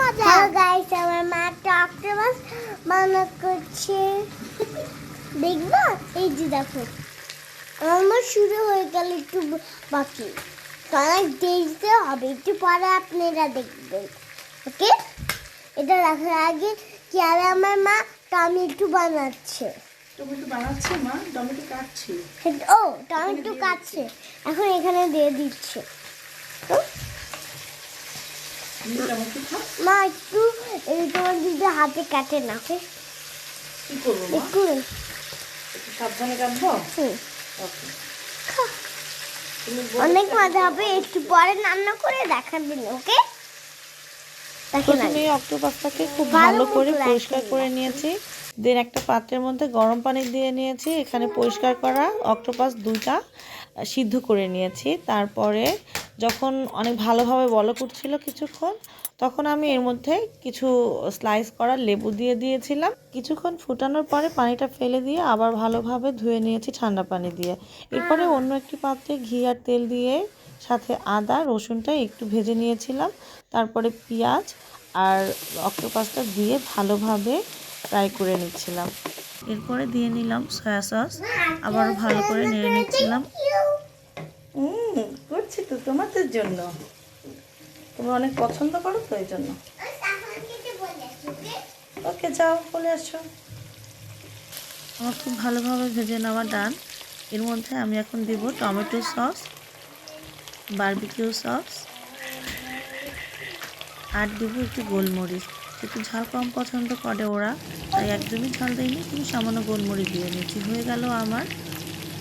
মজা। Hello guys, আমার মা অক্টোপাস বানা করছে, দেখবা? এই যে দেখো, আমার শুরু হয়ে গেল, একটু বাকি, অনেক দেখতে হবে, একটু পরে আপনারা দেখবেন। ওকে, এটা রাখার আগে কি হবে, আমার মা টমেটো বানাচ্ছে। টমেটো বানাচ্ছে মা, টমেটো কাটছে। ও, টমেটো কাটছে, এখন এখানে দিয়ে দিচ্ছে। মা একটু তোমার দিদি হাতে কাটে না, কি করবো মা? একটু সাবধানে কাটবো। অনেক মজা হবে, একটু পরে রান্না করে দেখাবেন। ওকে, প্রথমে অক্টোপাসটাকে খুব ভালো করে পরিষ্কার করে নিয়েছি, দেন একটা পাত্রের মধ্যে গরম পানি দিয়ে নিয়েছি। এখানে পরিষ্কার করা অক্টোপাস দুইটা সিদ্ধ করে নিয়েছি। তারপরে যখন অনেক ভালোভাবে বলক উঠছিল কিছুক্ষণ, তখন আমি এর মধ্যে কিছু স্লাইস করা লেবু দিয়ে দিয়েছিলাম। কিছুক্ষণ ফুটানোর পরে পানিটা ফেলে দিয়ে আবার ভালোভাবে ধুয়ে নিয়েছি ঠান্ডা পানি দিয়ে। এরপরে অন্য একটি পাত্রে ঘি আর তেল দিয়ে সাথে আদা রসুনটা একটু ভেজে নিয়েছিলাম। তারপরে পেঁয়াজ আর অক্টোপাসটা দিয়ে ভালোভাবে ফ্রাই করে নিচ্ছিলাম। এরপরে দিয়ে নিলাম সয়া সস, আবারও ভালো করে নেড়ে নিচ্ছিলাম। করছি তো তোমাদের জন্য, তোমরা অনেক পছন্দ করো তো এই জন্য। ওকে, যাও, বলে আসো। আমার খুব ভালোভাবে ভেজে নেওয়া ডান। এর মধ্যে আমি এখন দিব টমেটো সস, বারবিকিউ সস, আর দেবো একটু গোলমরিচ। একটু ঝাল কম পছন্দ করে ওরা, তাই একদমই ঝাল দিইনি, কিন্তু সামান্য গোলমরিচ দিয়ে নিচ্ছি। হয়ে গেল আমার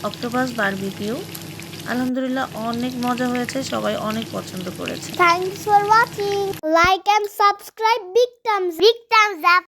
অক্টোপাস বারবিকিউ। আলহামদুলিল্লাহ অনেক মজা হয়েছে, সবাই অনেক পছন্দ করেছে। Thanks for watching, like and subscribe, big thumbs up.